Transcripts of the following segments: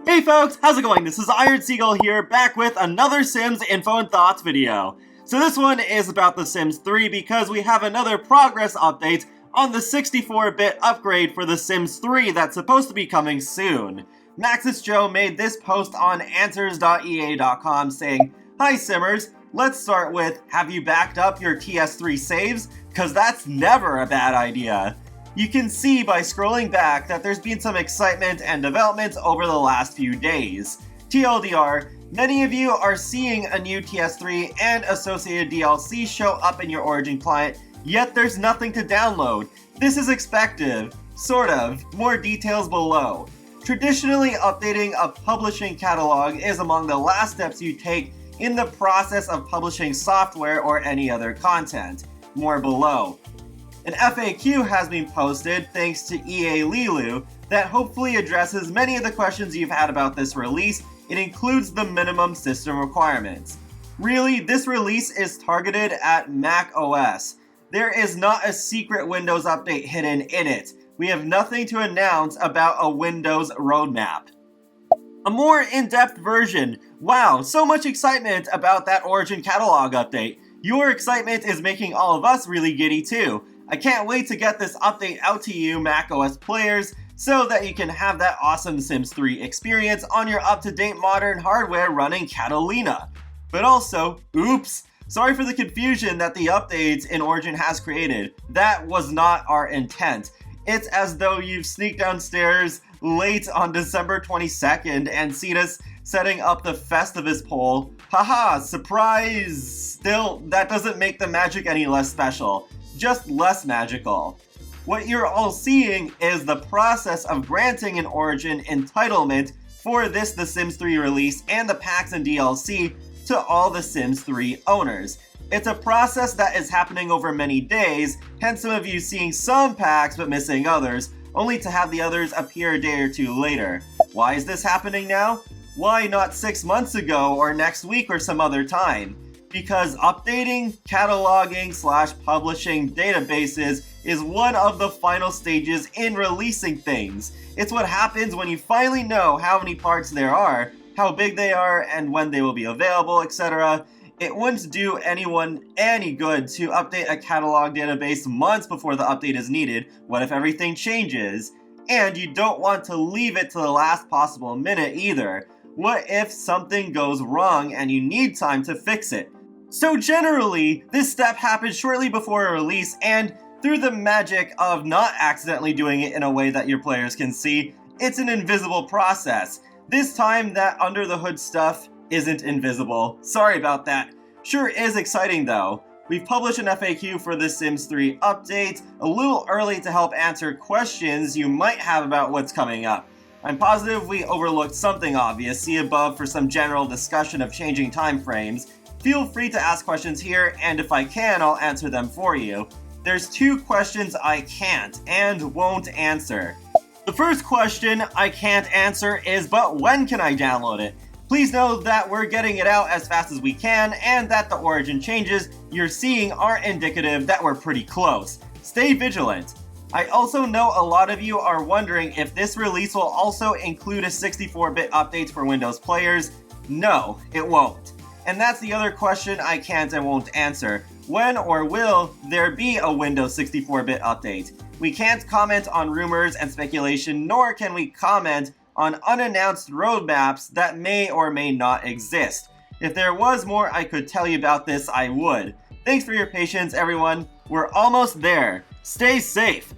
Hey folks, how's it going? This is Iron Seagull here, back with another Sims Info and Thoughts video. So this one is about The Sims 3 because we have another progress update on the 64-bit upgrade for The Sims 3 that's supposed to be coming soon. Maxis Joe made this post on answers.ea.com saying, "Hi Simmers, let's start with, have you backed up your TS3 saves? Cause that's never a bad idea." You can see by scrolling back that there's been some excitement and development over the last few days. TLDR, many of you are seeing a new TS3 and associated DLC show up in your Origin client, yet there's nothing to download. This is expected. Sort of. More details below. Traditionally, updating a publishing catalog is among the last steps you take in the process of publishing software or any other content. More below. An FAQ has been posted, thanks to EA Lilu, that hopefully addresses many of the questions you've had about this release. It includes the minimum system requirements. Really, this release is targeted at Mac OS. There is not a secret Windows update hidden in it. We have nothing to announce about a Windows roadmap. A more in-depth version. Wow, so much excitement about that Origin catalog update. Your excitement is making all of us really giddy too. I can't wait to get this update out to you macOS players so that you can have that awesome Sims 3 experience on your up-to-date modern hardware running Catalina. But also, oops, sorry for the confusion that the updates in Origin has created. That was not our intent. It's as though you've sneaked downstairs late on December 22nd and seen us setting up the Festivus poll. Haha, surprise! Still, that doesn't make the magic any less special. Just less magical. What you're all seeing is the process of granting an Origin entitlement for this The Sims 3 release and the packs and DLC to all the Sims 3 owners. It's a process that is happening over many days, hence some of you seeing some packs but missing others, only to have the others appear a day or two later. Why is this happening now? Why not 6 months ago or next week or some other time? Because updating, cataloging / publishing databases is one of the final stages in releasing things. It's what happens when you finally know how many parts there are, how big they are, and when they will be available, etc. It wouldn't do anyone any good to update a catalog database months before the update is needed. What if everything changes? And you don't want to leave it to the last possible minute either. What if something goes wrong and you need time to fix it? So generally, this step happens shortly before a release, and through the magic of not accidentally doing it in a way that your players can see, it's an invisible process. This time, that under-the-hood stuff isn't invisible. Sorry about that. Sure is exciting though. We've published an FAQ for the Sims 3 update, a little early to help answer questions you might have about what's coming up. I'm positive we overlooked something obvious, see above for some general discussion of changing timeframes. Feel free to ask questions here, and if I can, I'll answer them for you. There's 2 questions I can't and won't answer. The first question I can't answer is, but when can I download it? Please know that we're getting it out as fast as we can, and that the Origin changes you're seeing are indicative that we're pretty close. Stay vigilant. I also know a lot of you are wondering if this release will also include a 64-bit update for Windows players. No, it won't. And that's the other question I can't and won't answer. When or will there be a Windows 64-bit update? We can't comment on rumors and speculation, nor can we comment on unannounced roadmaps that may or may not exist. If there was more I could tell you about this, I would. Thanks for your patience, everyone. We're almost there. Stay safe.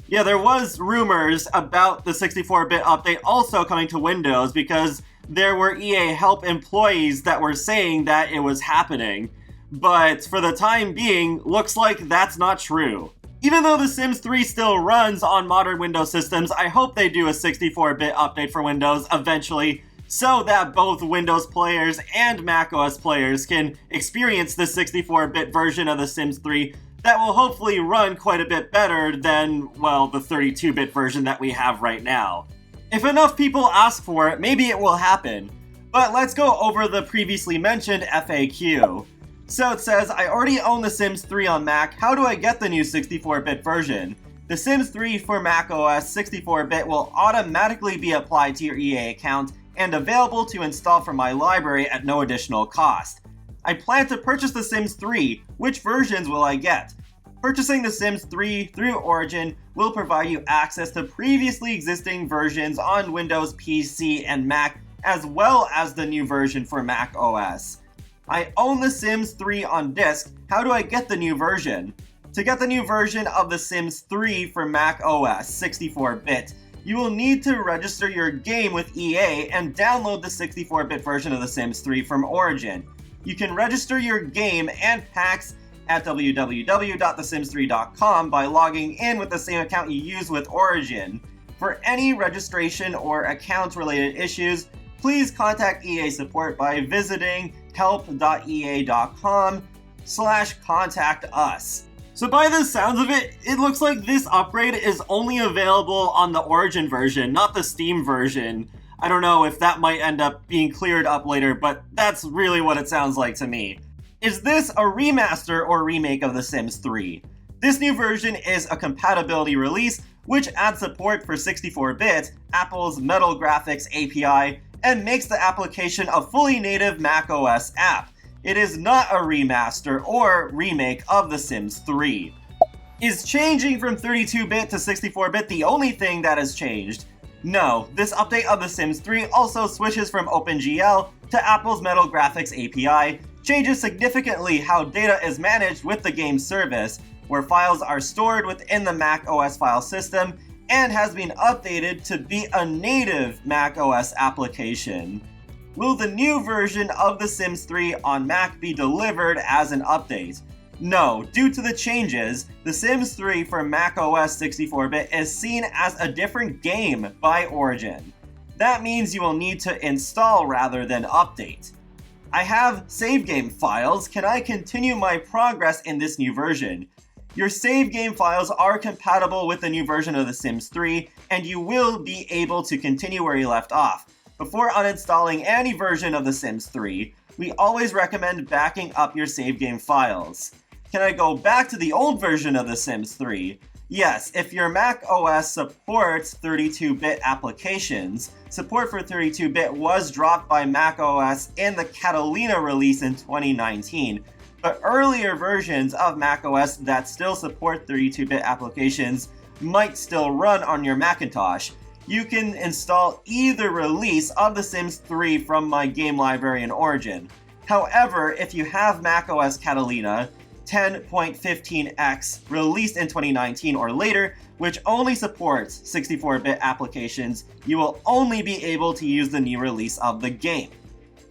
Yeah, there was rumors about the 64-bit update also coming to Windows because there were EA Help employees that were saying that it was happening. But for the time being, looks like that's not true. Even though The Sims 3 still runs on modern Windows systems, I hope they do a 64-bit update for Windows eventually, so that both Windows players and macOS players can experience the 64-bit version of The Sims 3 that will hopefully run quite a bit better than, well, the 32-bit version that we have right now. If enough people ask for it, maybe it will happen. But let's go over the previously mentioned FAQ. So it says, I already own The Sims 3 on Mac, how do I get the new 64-bit version? The Sims 3 for macOS 64-bit will automatically be applied to your EA account and available to install from my library at no additional cost. I plan to purchase The Sims 3. Which versions will I get? Purchasing The Sims 3 through Origin will provide you access to previously existing versions on Windows, PC, and Mac, as well as the new version for Mac OS. I own The Sims 3 on disc. How do I get the new version? To get the new version of The Sims 3 for Mac OS 64-bit, you will need to register your game with EA and download the 64-bit version of The Sims 3 from Origin. You can register your game and packs at www.thesims3.com by logging in with the same account you use with Origin. For any registration or account-related issues, please contact EA support by visiting help.ea.com/contact-us. So by the sounds of it, it looks like this upgrade is only available on the Origin version, not the Steam version. I don't know if that might end up being cleared up later, but that's really what it sounds like to me. Is this a remaster or remake of The Sims 3? This new version is a compatibility release, which adds support for 64-bit, Apple's Metal Graphics API, and makes the application a fully native macOS app. It is not a remaster or remake of The Sims 3. Is changing from 32-bit to 64-bit the only thing that has changed? No, this update of The Sims 3 also switches from OpenGL to Apple's Metal Graphics API, changes significantly how data is managed with the game service, where files are stored within the Mac OS file system, and has been updated to be a native Mac OS application. Will the new version of The Sims 3 on Mac be delivered as an update? No, due to the changes, The Sims 3 for Mac OS 64-bit is seen as a different game by Origin. That means you will need to install rather than update. I have save game files. Can I continue my progress in this new version? Your save game files are compatible with the new version of The Sims 3, and you will be able to continue where you left off. Before uninstalling any version of The Sims 3, we always recommend backing up your save game files. Can I go back to the old version of The Sims 3? Yes, if your Mac OS supports 32-bit applications. Support for 32-bit was dropped by Mac OS in the Catalina release in 2019, but earlier versions of Mac OS that still support 32-bit applications might still run on your Macintosh. You can install either release of The Sims 3 from my game library in Origin. However, if you have Mac OS Catalina 10.15x released in 2019 or later, which only supports 64-bit applications, you will only be able to use the new release of the game.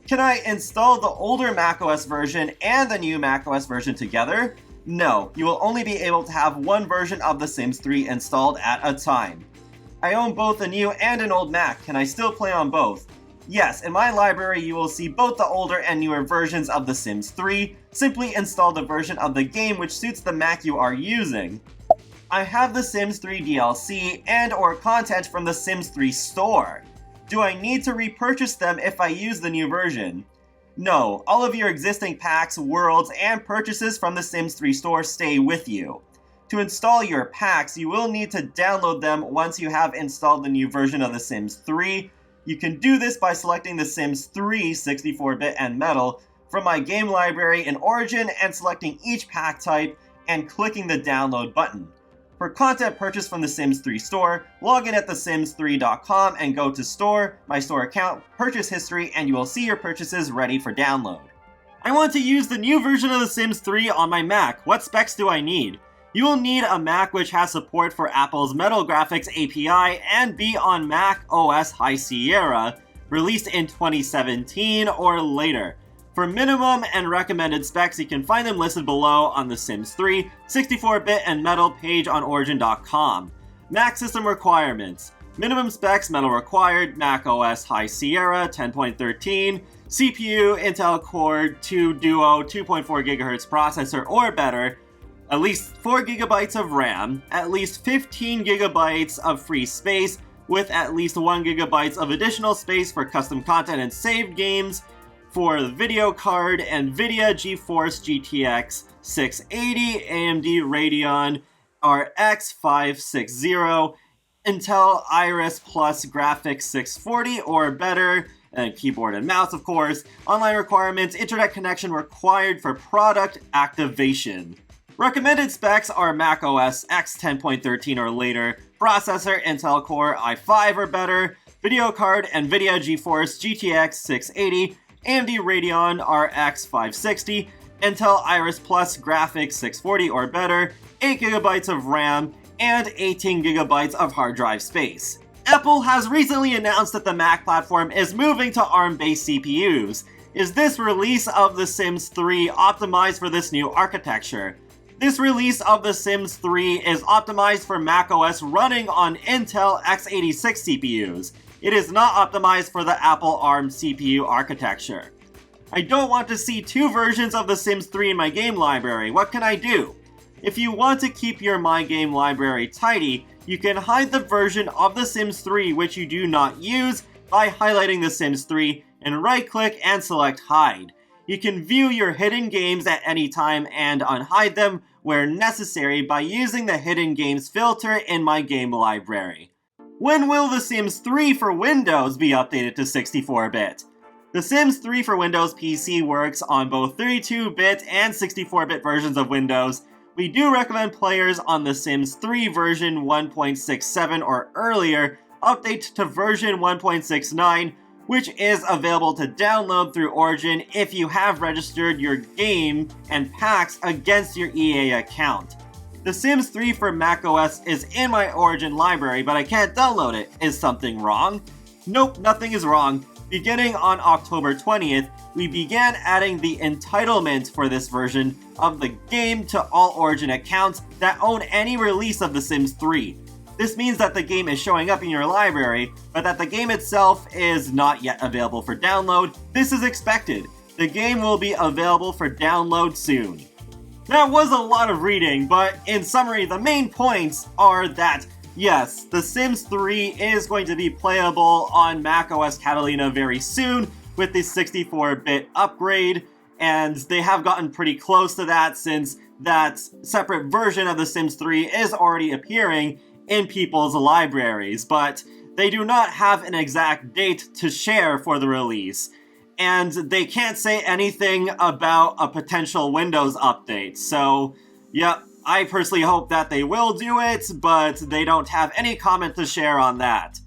Can I install the older macOS version and the new macOS version together? No, you will only be able to have one version of The Sims 3 installed at a time. I own both a new and an old Mac. Can I still play on both? Yes, in my library you will see both the older and newer versions of The Sims 3. Simply install the version of the game which suits the Mac you are using. I have The Sims 3 DLC and/or content from The Sims 3 store. Do I need to repurchase them if I use the new version? No, all of your existing packs, worlds, and purchases from The Sims 3 store stay with you. To install your packs, you will need to download them once you have installed the new version of The Sims 3. You can do this by selecting The Sims 3 64-bit and Metal from my game library in Origin and selecting each pack type and clicking the download button. For content purchased from The Sims 3 store, log in at thesims3.com and go to Store, My Store Account, Purchase History, and you will see your purchases ready for download. I want to use the new version of The Sims 3 on my Mac. What specs do I need? You will need a Mac which has support for Apple's Metal Graphics API and be on Mac OS High Sierra, released in 2017 or later. For minimum and recommended specs, you can find them listed below on The Sims 3 64-bit and Metal page on Origin.com. Mac system requirements. Minimum specs, Metal required, Mac OS High Sierra 10.13, CPU Intel Core 2 Duo 2.4 GHz processor or better, at least 4 GB of RAM, at least 15 GB of free space, with at least 1 GB of additional space for custom content and saved games, for the video card, NVIDIA GeForce GTX 680, AMD Radeon RX 560, Intel Iris Plus Graphics 640 or better, and keyboard and mouse of course, online requirements, internet connection required for product activation. Recommended specs are Mac OS X 10.13 or later, processor Intel Core i5 or better, video card NVIDIA GeForce GTX 680, AMD Radeon RX 560, Intel Iris Plus Graphics 640 or better, 8GB of RAM, and 18GB of hard drive space. Apple has recently announced that the Mac platform is moving to ARM-based CPUs. Is this release of The Sims 3 optimized for this new architecture? This release of The Sims 3 is optimized for macOS running on Intel x86 CPUs. It is not optimized for the Apple ARM CPU architecture. I don't want to see two versions of The Sims 3 in my game library. What can I do? If you want to keep your My Game library tidy, you can hide the version of The Sims 3 which you do not use by highlighting The Sims 3 and right-click and select Hide. You can view your hidden games at any time and unhide them where necessary by using the Hidden Games filter in My Game library. When will The Sims 3 for Windows be updated to 64-bit? The Sims 3 for Windows PC works on both 32-bit and 64-bit versions of Windows. We do recommend players on The Sims 3 version 1.67 or earlier update to version 1.69, which is available to download through Origin if you have registered your game and packs against your EA account. The Sims 3 for macOS is in my Origin library, but I can't download it. Is something wrong? Nope, nothing is wrong. Beginning on October 20th, we began adding the entitlement for this version of the game to all Origin accounts that own any release of The Sims 3. This means that the game is showing up in your library, but that the game itself is not yet available for download. This is expected. The game will be available for download soon. That was a lot of reading, but in summary, the main points are that yes, The Sims 3 is going to be playable on macOS Catalina very soon with the 64-bit upgrade, and they have gotten pretty close to that since that separate version of The Sims 3 is already appearing in people's libraries, but they do not have an exact date to share for the release, and they can't say anything about a potential Windows update, so yep. I personally hope that they will do it, but they don't have any comment to share on that.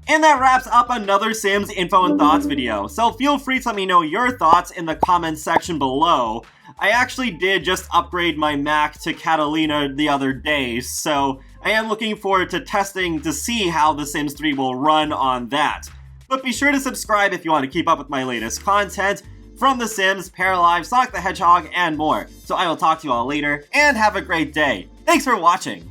And that wraps up another Sims Info and Thoughts video, so feel free to let me know your thoughts in the comments section below. I actually did just upgrade my Mac to Catalina the other day, so I am looking forward to testing to see how The Sims 3 will run on that. But be sure to subscribe if you want to keep up with my latest content from The Sims, Paralive, Sonic the Hedgehog, and more. So I will talk to you all later, and have a great day. Thanks for watching!